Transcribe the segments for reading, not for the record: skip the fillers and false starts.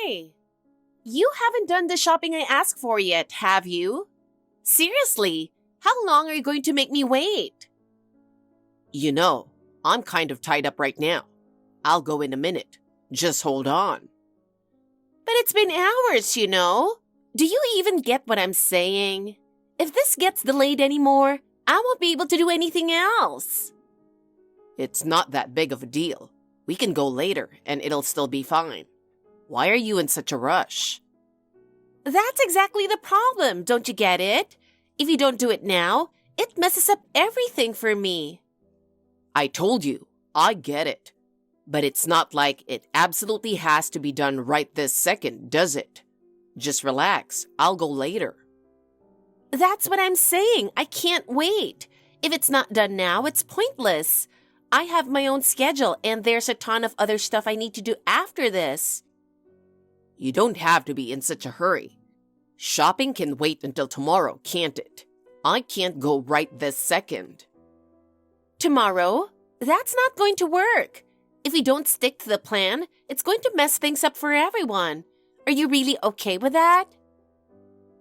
Hey, you haven't done the shopping I asked for yet, have you? Seriously, how long are you going to make me wait? You know, I'm kind of tied up right now. I'll go in a minute. Just hold on. But it's been hours, you know. Do you even get what I'm saying? If this gets delayed anymore, I won't be able to do anything else. It's not that big of a deal. We can go later and it'll still be fine. Why are you in such a rush? That's exactly the problem, don't you get it? If you don't do it now, it messes up everything for me. I told you, I get it. But it's not like it absolutely has to be done right this second, does it? Just relax, I'll go later. That's what I'm saying, I can't wait. If it's not done now, it's pointless. I have my own schedule and there's a ton of other stuff I need to do after this. You don't have to be in such a hurry. Shopping can wait until tomorrow, can't it? I can't go right this second. Tomorrow? That's not going to work. If we don't stick to the plan, it's going to mess things up for everyone. Are you really okay with that?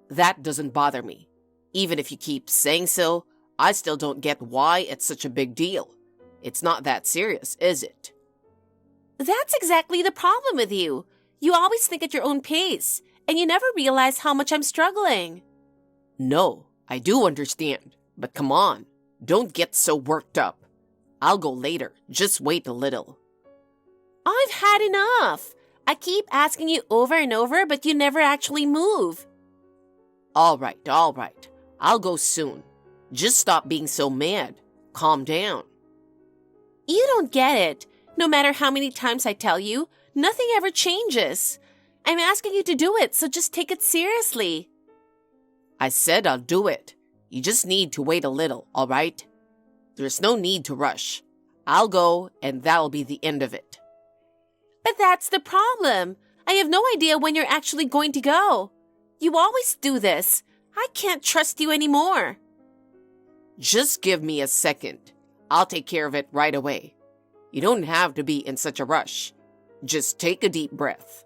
That doesn't bother me. Even if you keep saying so, I still don't get why it's such a big deal. It's not that serious, is it? That's exactly the problem with you. You always think at your own pace, and you never realize how much I'm struggling. No, I do understand. But come on, don't get so worked up. I'll go later. Just wait a little. I've had enough. I keep asking you over and over, but you never actually move. All right. I'll go soon. Just stop being so mad. Calm down. You don't get it. No matter how many times I tell you, nothing ever changes. I'm asking you to do it, so just take it seriously. I said I'll do it. You just need to wait a little, all right? There's no need to rush. I'll go, and that'll be the end of it. But that's the problem. I have no idea when you're actually going to go. You always do this. I can't trust you anymore. Just give me a second. I'll take care of it right away. You don't have to be in such a rush. Just take a deep breath.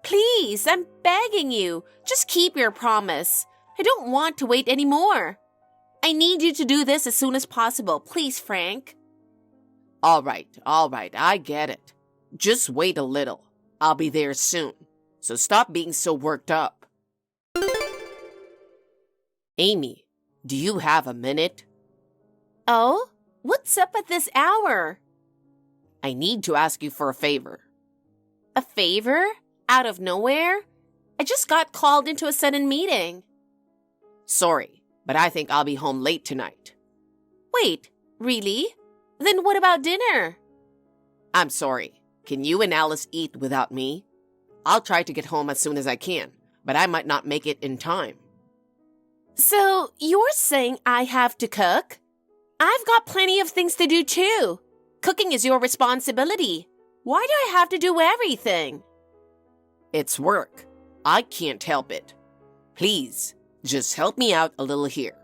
Please, I'm begging you. Just keep your promise. I don't want to wait anymore. I need you to do this as soon as possible. Please, Frank. All right. I get it. Just wait a little. I'll be there soon. So stop being so worked up. Amy, do you have a minute? Oh? What's up at this hour? I need to ask you for a favor. A favor? Out of nowhere? I just got called into a sudden meeting. Sorry, but I think I'll be home late tonight. Wait, really? Then what about dinner? I'm sorry. Can you and Alice eat without me? I'll try to get home as soon as I can, but I might not make it in time. So, you're saying I have to cook? I've got plenty of things to do too. Cooking is your responsibility. Why do I have to do everything? It's work. I can't help it. Please, just help me out a little here.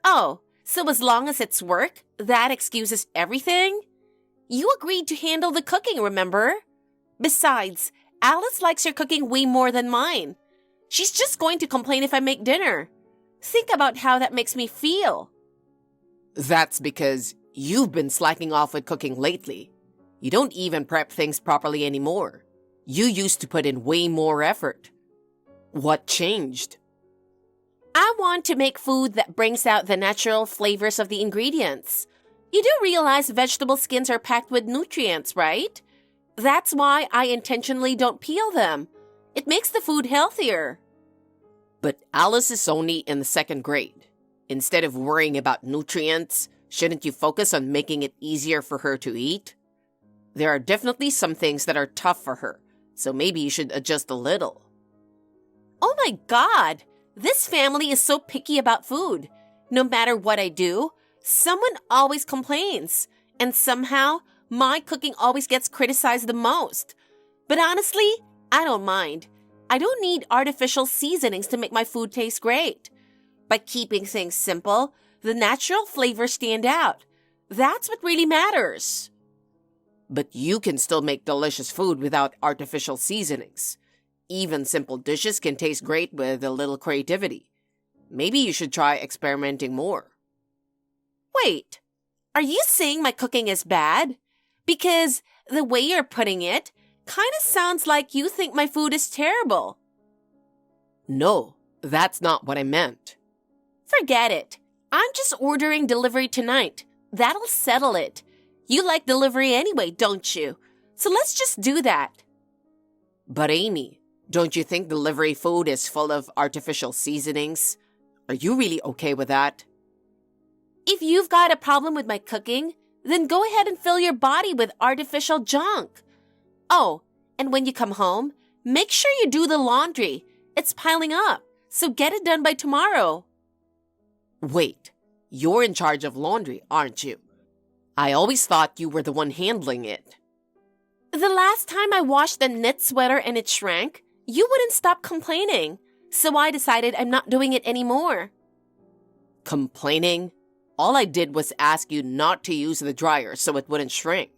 Oh, so as long as it's work, that excuses everything? You agreed to handle the cooking, remember? Besides, Alice likes your cooking way more than mine. She's just going to complain if I make dinner. Think about how that makes me feel. That's because you've been slacking off with cooking lately. You don't even prep things properly anymore. You used to put in way more effort. What changed? I want to make food that brings out the natural flavors of the ingredients. You do realize vegetable skins are packed with nutrients, right? That's why I intentionally don't peel them. It makes the food healthier. But Alice is only in the second grade. Instead of worrying about nutrients, shouldn't you focus on making it easier for her to eat? There are definitely some things that are tough for her, so maybe you should adjust a little. Oh my God! This family is so picky about food. No matter what I do, someone always complains. And somehow, my cooking always gets criticized the most. But honestly, I don't mind. I don't need artificial seasonings to make my food taste great. By keeping things simple, the natural flavors stand out. That's what really matters. But you can still make delicious food without artificial seasonings. Even simple dishes can taste great with a little creativity. Maybe you should try experimenting more. Wait, are you saying my cooking is bad? Because the way you're putting it kind of sounds like you think my food is terrible. No, that's not what I meant. Forget it. I'm just ordering delivery tonight. That'll settle it. You like delivery anyway, don't you? So let's just do that. But Amy, don't you think delivery food is full of artificial seasonings? Are you really okay with that? If you've got a problem with my cooking, then go ahead and fill your body with artificial junk. Oh, and when you come home, make sure you do the laundry. It's piling up, so get it done by tomorrow. Wait, you're in charge of laundry, aren't you? I always thought you were the one handling it. The last time I washed a knit sweater and it shrank, you wouldn't stop complaining. So I decided I'm not doing it anymore. Complaining? All I did was ask you not to use the dryer so it wouldn't shrink.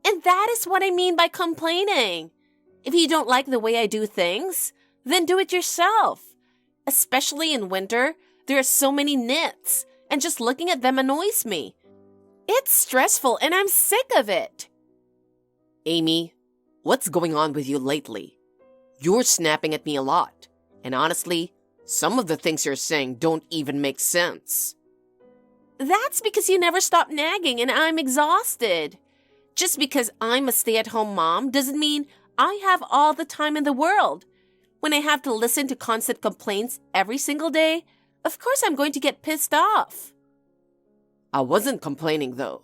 And that is what I mean by complaining. If you don't like the way I do things, then do it yourself. Especially in winter, there are so many knits, and just looking at them annoys me. It's stressful and I'm sick of it. Amy, what's going on with you lately? You're snapping at me a lot, and honestly, some of the things you're saying don't even make sense. That's because you never stop nagging and I'm exhausted. Just because I'm a stay-at-home mom doesn't mean I have all the time in the world. When I have to listen to constant complaints every single day, of course I'm going to get pissed off. I wasn't complaining though.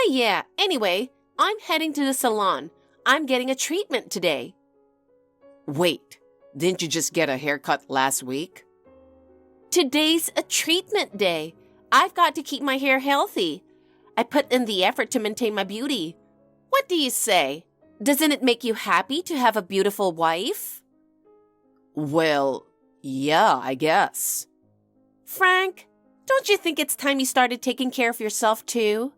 Yeah. Anyway, I'm heading to the salon. I'm getting a treatment today. Wait, didn't you just get a haircut last week? Today's a treatment day. I've got to keep my hair healthy. I put in the effort to maintain my beauty. What do you say? Doesn't it make you happy to have a beautiful wife? Well, yeah, I guess. Frank, don't you think it's time you started taking care of yourself too?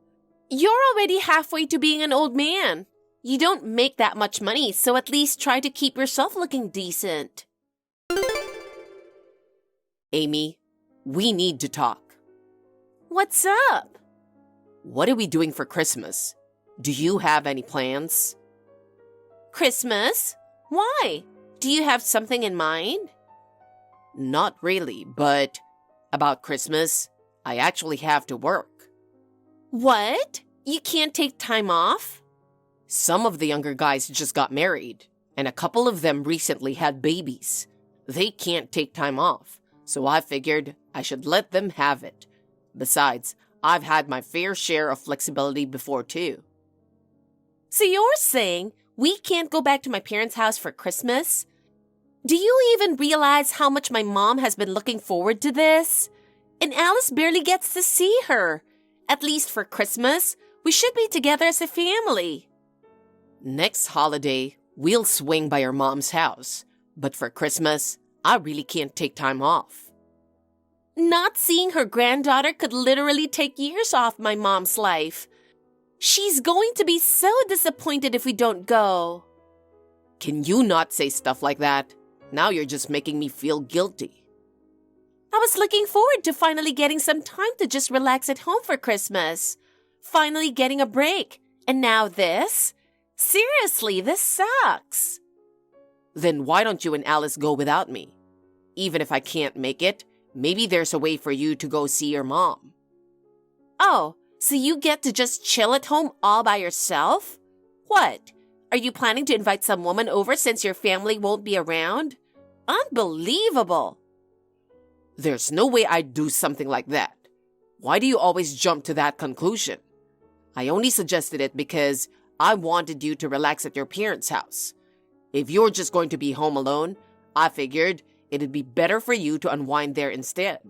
You're already halfway to being an old man. You don't make that much money, so at least try to keep yourself looking decent. Amy, we need to talk. What's up? What are we doing for Christmas? Do you have any plans? Christmas? Why? Do you have something in mind? Not really, but about Christmas, I actually have to work. What? You can't take time off? Some of the younger guys just got married, and a couple of them recently had babies. They can't take time off, so I figured I should let them have it. Besides, I've had my fair share of flexibility before too. So you're saying we can't go back to my parents' house for Christmas? Do you even realize how much my mom has been looking forward to this? And Alice barely gets to see her. At least for Christmas, we should be together as a family. Next holiday, we'll swing by your mom's house. But for Christmas, I really can't take time off. Not seeing her granddaughter could literally take years off my mom's life. She's going to be so disappointed if we don't go. Can you not say stuff like that? Now you're just making me feel guilty. I was looking forward to finally getting some time to just relax at home for Christmas. Finally getting a break. And now this? Seriously, this sucks. Then why don't you and Alice go without me? Even if I can't make it, maybe there's a way for you to go see your mom. Oh, so you get to just chill at home all by yourself? What? Are you planning to invite some woman over since your family won't be around? Unbelievable. There's no way I'd do something like that. Why do you always jump to that conclusion? I only suggested it because I wanted you to relax at your parents' house. If you're just going to be home alone, I figured it'd be better for you to unwind there instead.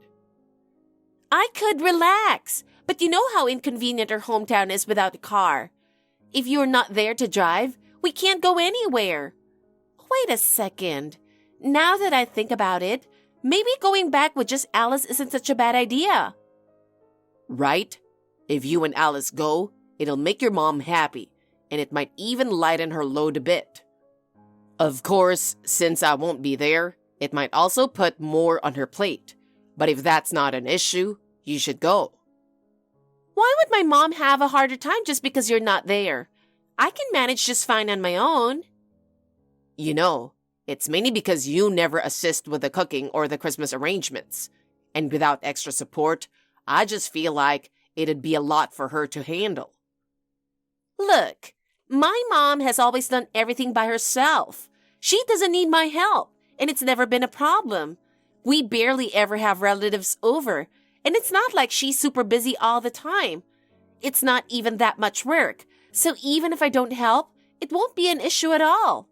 I could relax, but you know how inconvenient our hometown is without a car. If you're not there to drive, we can't go anywhere. Wait a second. Now that I think about it, maybe going back with just Alice isn't such a bad idea. Right? If you and Alice go, It'll make your mom happy, and it might even lighten her load a bit. Of course, since I won't be there, it might also put more on her plate. But if that's not an issue, you should go. Why would my mom have a harder time just because you're not there? I can manage just fine on my own. You know, it's mainly because you never assist with the cooking or the Christmas arrangements. And without extra support, I just feel like it'd be a lot for her to handle. Look, my mom has always done everything by herself. She doesn't need my help, and it's never been a problem. We barely ever have relatives over, and it's not like she's super busy all the time. It's not even that much work, so even if I don't help, it won't be an issue at all.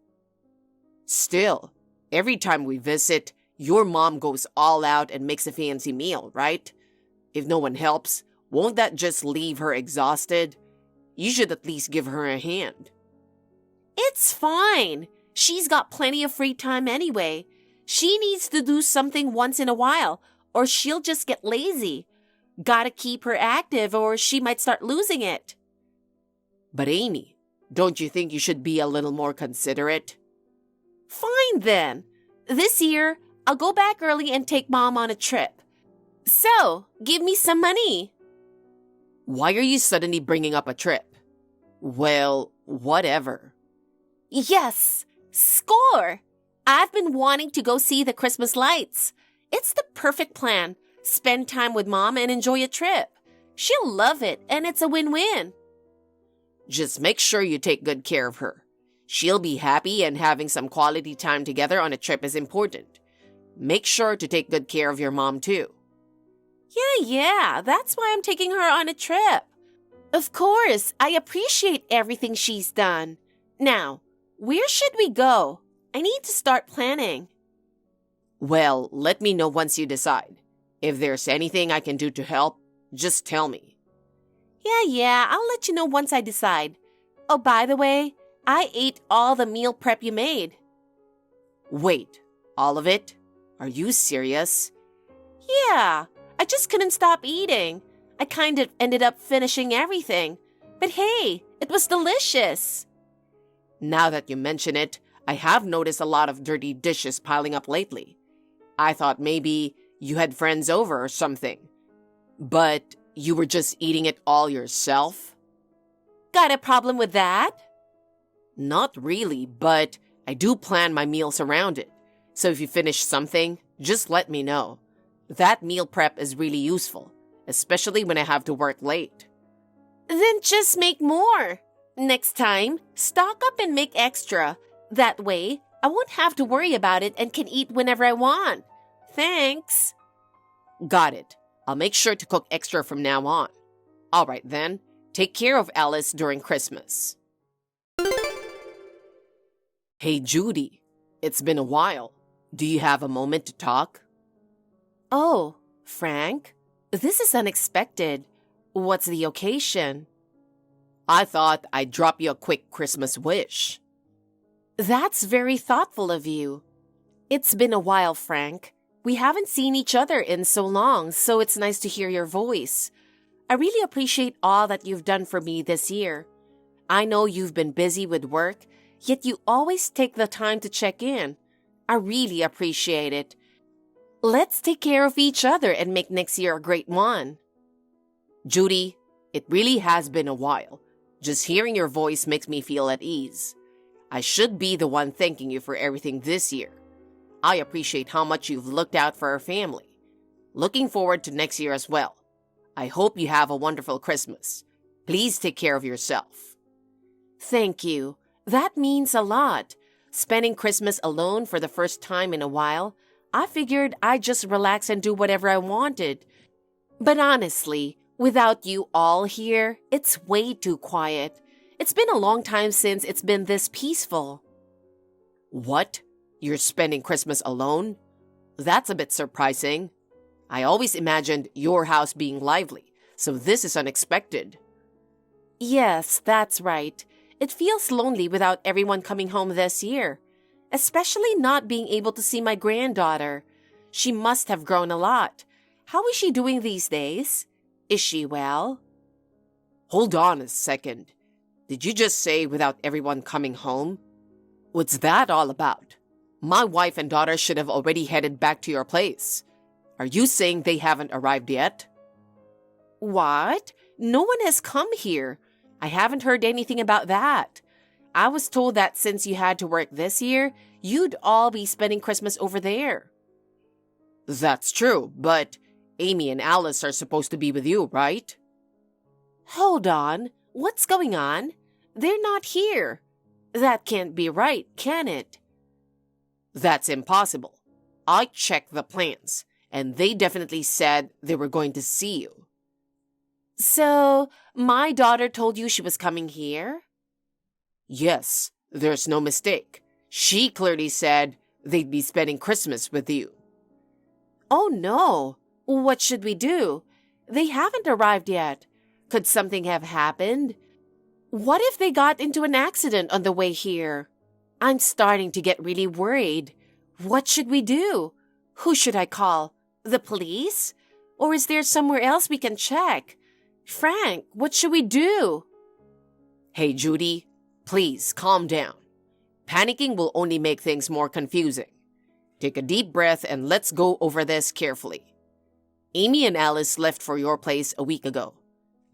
Still, every time we visit, your mom goes all out and makes a fancy meal, right? If no one helps, won't that just leave her exhausted? You should at least give her a hand. It's fine. She's got plenty of free time anyway. She needs to do something once in a while, or she'll just get lazy. Gotta keep her active, or she might start losing it. But Amy, don't you think you should be a little more considerate? Fine then. This year, I'll go back early and take Mom on a trip. So, give me some money. Why are you suddenly bringing up a trip? Well, whatever. Yes! Score! I've been wanting to go see the Christmas lights. It's the perfect plan. Spend time with Mom and enjoy a trip. She'll love it, and it's a win-win. Just make sure you take good care of her. She'll be happy, and having some quality time together on a trip is important. Make sure to take good care of your mom, too. Yeah, that's why I'm taking her on a trip. Of course, I appreciate everything she's done. Now, where should we go? I need to start planning. Well, let me know once you decide. If there's anything I can do to help, just tell me. Yeah, I'll let you know once I decide. Oh, by the way, I ate all the meal prep you made. Wait, all of it? Are you serious? Yeah, I just couldn't stop eating. I kind of ended up finishing everything. But hey, it was delicious. Now that you mention it, I have noticed a lot of dirty dishes piling up lately. I thought maybe you had friends over or something. But you were just eating it all yourself? Got a problem with that? Not really, but I do plan my meals around it. So if you finish something, just let me know. That meal prep is really useful, especially when I have to work late. Then just make more. Next time, stock up and make extra. That way, I won't have to worry about it and can eat whenever I want. Thanks. Got it. I'll make sure to cook extra from now on. All right then, take care of Alice during Christmas. Hey Judy, it's been a while. Do you have a moment to talk? Oh, Frank, this is unexpected. What's the occasion? I thought I'd drop you a quick Christmas wish. That's very thoughtful of you. It's been a while, Frank. We haven't seen each other in so long, so it's nice to hear your voice. I really appreciate all that you've done for me this year. I know you've been busy with work, yet you always take the time to check in. I really appreciate it. Let's take care of each other and make next year a great one. Judy, it really has been a while. Just hearing your voice makes me feel at ease. I should be the one thanking you for everything this year. I appreciate how much you've looked out for our family. Looking forward to next year as well. I hope you have a wonderful Christmas. Please take care of yourself. Thank you. That means a lot. Spending Christmas alone for the first time in a while, I figured I'd just relax and do whatever I wanted. But honestly, without you all here, it's way too quiet. It's been a long time since it's been this peaceful. What? You're spending Christmas alone? That's a bit surprising. I always imagined your house being lively, so this is unexpected. Yes, that's right. It feels lonely without everyone coming home this year, especially not being able to see my granddaughter. She must have grown a lot. How is she doing these days? Is she well? Hold on a second. Did you just say without everyone coming home? What's that all about? My wife and daughter should have already headed back to your place. Are you saying they haven't arrived yet? What? No one has come here. I haven't heard anything about that. I was told that since you had to work this year, you'd all be spending Christmas over there. That's true, but Amy and Alice are supposed to be with you, right? Hold on. What's going on? They're not here. That can't be right, can it? That's impossible. I checked the plans, and they definitely said they were going to see you. So, my daughter told you she was coming here? Yes, there's no mistake. She clearly said they'd be spending Christmas with you. Oh no! What should we do? They haven't arrived yet. Could something have happened? What if they got into an accident on the way here? I'm starting to get really worried. What should we do? Who should I call? The police? Or is there somewhere else we can check? Frank, what should we do? Hey, Judy, please calm down. Panicking will only make things more confusing. Take a deep breath and let's go over this carefully. Amy and Alice left for your place a week ago.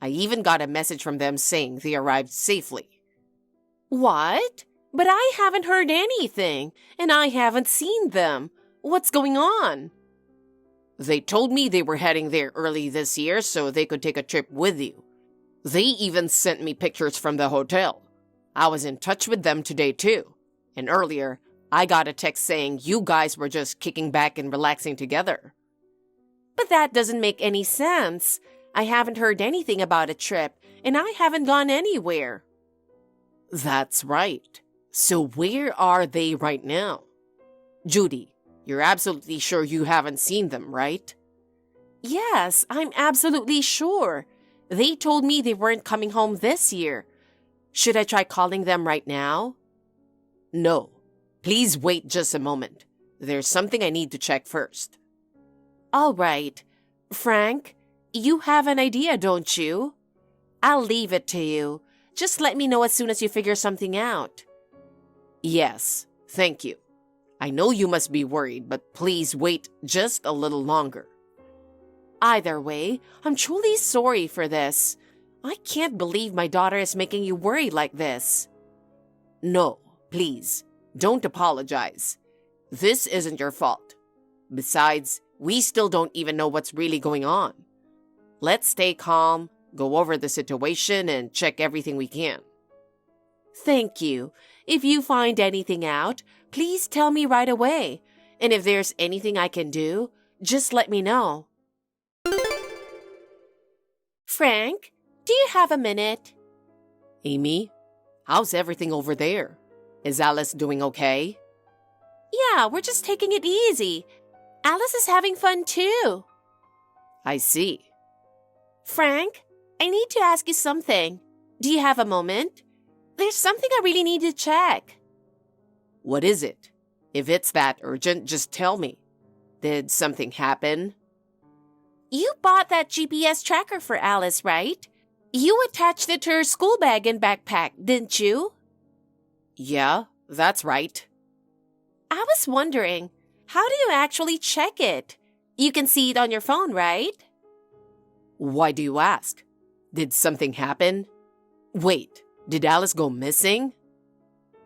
I even got a message from them saying they arrived safely. What? But I haven't heard anything, and I haven't seen them. What's going on? They told me they were heading there early this year so they could take a trip with you. They even sent me pictures from the hotel. I was in touch with them today too. And earlier, I got a text saying you guys were just kicking back and relaxing together. But that doesn't make any sense. I haven't heard anything about a trip, and I haven't gone anywhere. That's right. So where are they right now? Judy, you're absolutely sure you haven't seen them, right? Yes, I'm absolutely sure. They told me they weren't coming home this year. Should I try calling them right now? No. Please wait just a moment. There's something I need to check first. All right. Frank, you have an idea, don't you? I'll leave it to you. Just let me know as soon as you figure something out. Yes, thank you. I know you must be worried, but please wait just a little longer. Either way, I'm truly sorry for this. I can't believe my daughter is making you worry like this. No, please, don't apologize. This isn't your fault. Besides, we still don't even know what's really going on. Let's stay calm, go over the situation, and check everything we can. Thank you. If you find anything out, please tell me right away. And if there's anything I can do, just let me know. Frank, do you have a minute? Amy, how's everything over there? Is Alice doing okay? Yeah, we're just taking it easy. Alice is having fun too. I see. Frank, I need to ask you something. Do you have a moment? There's something I really need to check. What is it? If it's that urgent, just tell me. Did something happen? You bought that GPS tracker for Alice, right? You attached it to her school bag and backpack, didn't you? Yeah, that's right. I was wondering, how do you actually check it? You can see it on your phone, right? Why do you ask? Did something happen? Wait, did Alice go missing?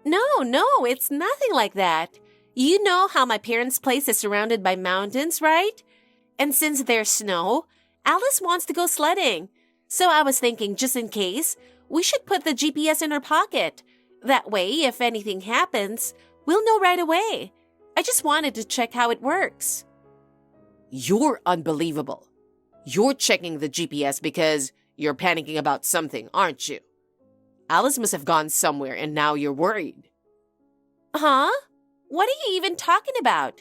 No, it's nothing like that. You know how my parents' place is surrounded by mountains, right? And since there's snow, Alice wants to go sledding. So I was thinking, just in case, we should put the GPS in her pocket. That way, if anything happens, we'll know right away. I just wanted to check how it works. You're unbelievable. You're checking the GPS because you're panicking about something, aren't you? Alice must have gone somewhere and now you're worried. Huh? What are you even talking about?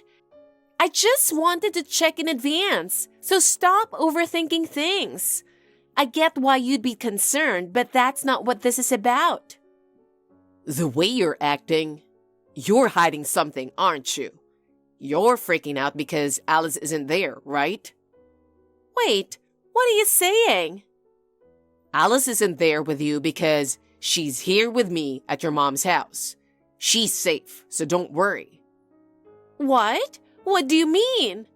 I just wanted to check in advance, so stop overthinking things. I get why you'd be concerned, but that's not what this is about. The way you're acting, you're hiding something, aren't you? You're freaking out because Alice isn't there, right? Wait, what are you saying? Alice isn't there with you because she's here with me at your mom's house. She's safe, so don't worry. What? What do you mean?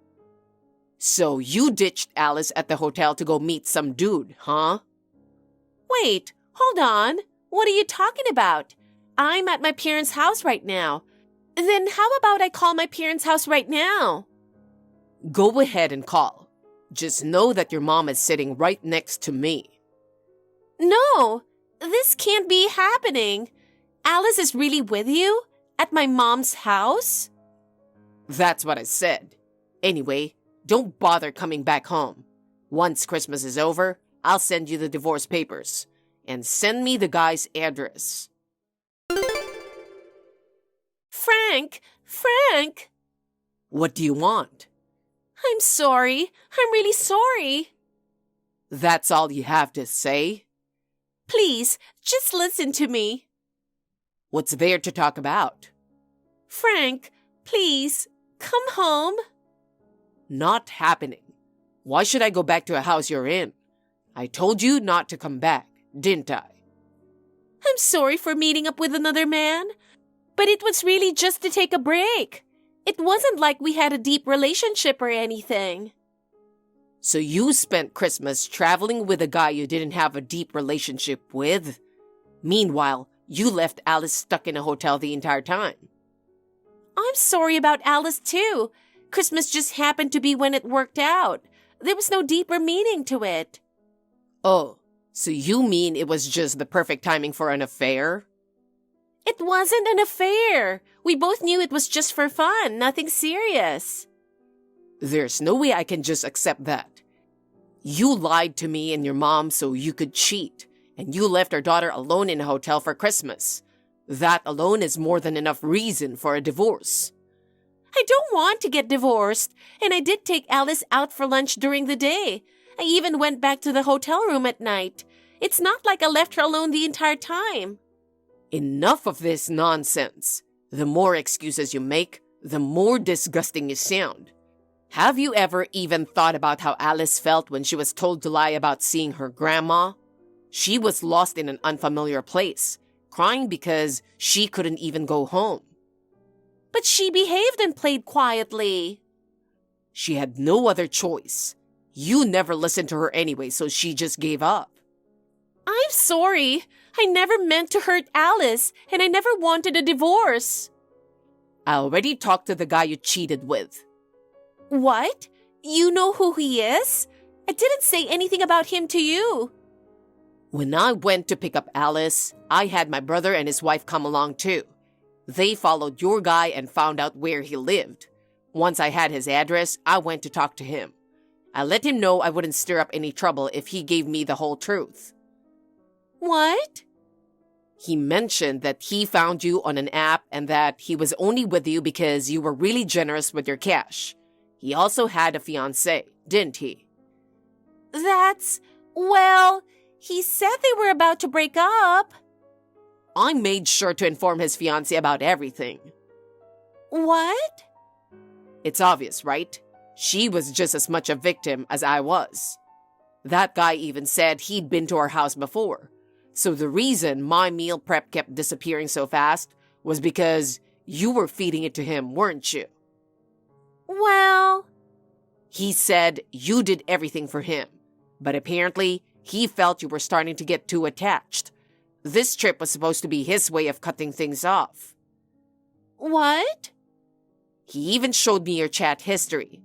So you ditched Alice at the hotel to go meet some dude, huh? Wait, hold on. What are you talking about? I'm at my parents' house right now. Then how about I call my parents' house right now? Go ahead and call. Just know that your mom is sitting right next to me. No, this can't be happening. Alice is really with you? At my mom's house? That's what I said. Anyway, don't bother coming back home. Once Christmas is over, I'll send you the divorce papers. And send me the guy's address. Frank! What do you want? I'm sorry. I'm really sorry. That's all you have to say? Please, just listen to me. What's there to talk about? Frank, please, come home. Not happening. Why should I go back to a house you're in? I told you not to come back, didn't I? I'm sorry for meeting up with another man, but it was really just to take a break. It wasn't like we had a deep relationship or anything. So you spent Christmas traveling with a guy you didn't have a deep relationship with? Meanwhile, you left Alice stuck in a hotel the entire time. I'm sorry about Alice too. Christmas just happened to be when it worked out. There was no deeper meaning to it. Oh, so you mean it was just the perfect timing for an affair? It wasn't an affair. We both knew it was just for fun, nothing serious. There's no way I can just accept that. You lied to me and your mom so you could cheat, and you left our daughter alone in a hotel for Christmas. That alone is more than enough reason for a divorce. I don't want to get divorced, and I did take Alice out for lunch during the day. I even went back to the hotel room at night. It's not like I left her alone the entire time. Enough of this nonsense. The more excuses you make, the more disgusting you sound. Have you ever even thought about how Alice felt when she was told to lie about seeing her grandma? She was lost in an unfamiliar place, crying because she couldn't even go home. But she behaved and played quietly. She had no other choice. You never listened to her anyway, so she just gave up. I'm sorry. I never meant to hurt Alice, and I never wanted a divorce. I already talked to the guy you cheated with. What? You know who he is? I didn't say anything about him to you. When I went to pick up Alice, I had my brother and his wife come along too. They followed your guy and found out where he lived. Once I had his address, I went to talk to him. I let him know I wouldn't stir up any trouble if he gave me the whole truth. What? He mentioned that he found you on an app and that he was only with you because you were really generous with your cash. He also had a fiancé, didn't he? Well, he said they were about to break up. I made sure to inform his fiancé about everything. What? It's obvious, right? She was just as much a victim as I was. That guy even said he'd been to our house before. So the reason my meal prep kept disappearing so fast was because you were feeding it to him, weren't you? Well, he said you did everything for him, but apparently he felt you were starting to get too attached. This trip was supposed to be his way of cutting things off. What? He even showed me your chat history.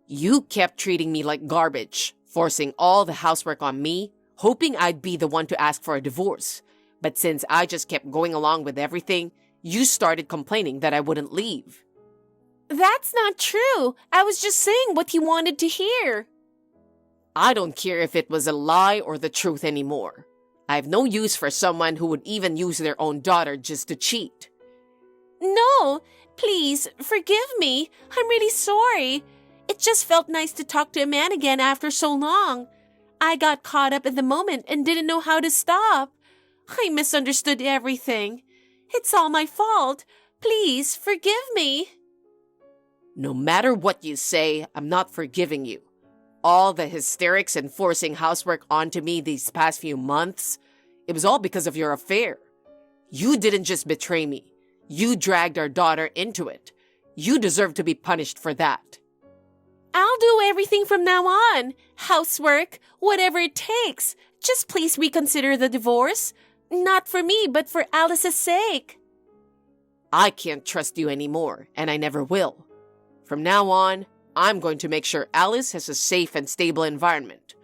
You kept treating me like garbage, forcing all the housework on me, hoping I'd be the one to ask for a divorce. But since I just kept going along with everything, you started complaining that I wouldn't leave. That's not true. I was just saying what he wanted to hear. I don't care if it was a lie or the truth anymore. I have no use for someone who would even use their own daughter just to cheat. No, please, forgive me. I'm really sorry. It just felt nice to talk to a man again after so long. I got caught up in the moment and didn't know how to stop. I misunderstood everything. It's all my fault. Please, forgive me. No matter what you say, I'm not forgiving you. All the hysterics and forcing housework onto me these past few months, it was all because of your affair. You didn't just betray me. You dragged our daughter into it. You deserve to be punished for that. I'll do everything from now on. Housework, whatever it takes. Just please reconsider the divorce. Not for me, but for Alice's sake. I can't trust you anymore, and I never will. From now on, I'm going to make sure Alice has a safe and stable environment.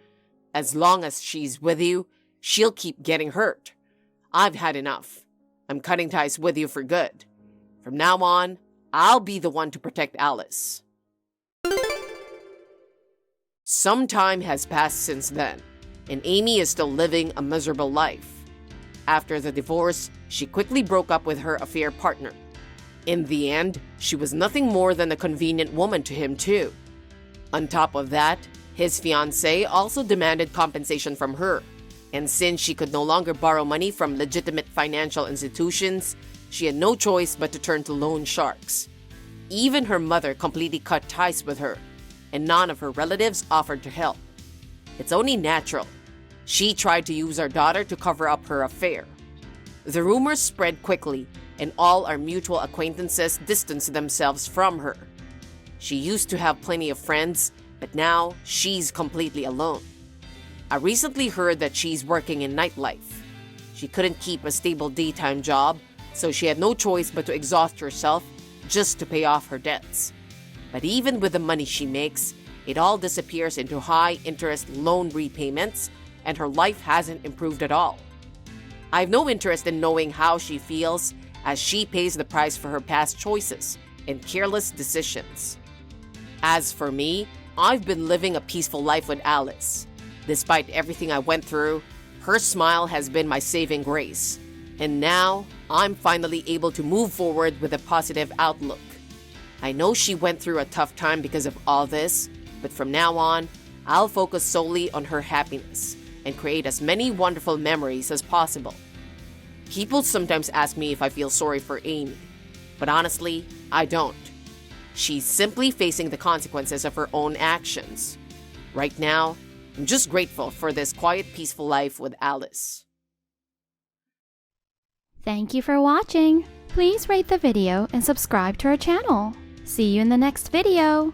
As long as she's with you, she'll keep getting hurt. I've had enough. I'm cutting ties with you for good. From now on, I'll be the one to protect Alice. Some time has passed since then, and Amy is still living a miserable life. After the divorce, she quickly broke up with her affair partner. In the end, she was nothing more than a convenient woman to him too. On top of that, his fiancé also demanded compensation from her, and since she could no longer borrow money from legitimate financial institutions, she had no choice but to turn to loan sharks. Even her mother completely cut ties with her, and none of her relatives offered to help. It's only natural. She tried to use our daughter to cover up her affair. The rumors spread quickly, and all our mutual acquaintances distanced themselves from her. She used to have plenty of friends, but now she's completely alone. I recently heard that she's working in nightlife. She couldn't keep a stable daytime job, so she had no choice but to exhaust herself just to pay off her debts. But even with the money she makes, it all disappears into high-interest loan repayments, and her life hasn't improved at all. I have no interest in knowing how she feels, as she pays the price for her past choices and careless decisions. As for me, I've been living a peaceful life with Alice. Despite everything I went through, her smile has been my saving grace. And now, I'm finally able to move forward with a positive outlook. I know she went through a tough time because of all this, but from now on, I'll focus solely on her happiness and create as many wonderful memories as possible. People sometimes ask me if I feel sorry for Amy, but honestly, I don't. She's simply facing the consequences of her own actions. Right now, I'm just grateful for this quiet, peaceful life with Alice. Thank you for watching. Please rate the video and subscribe to our channel. See you in the next video.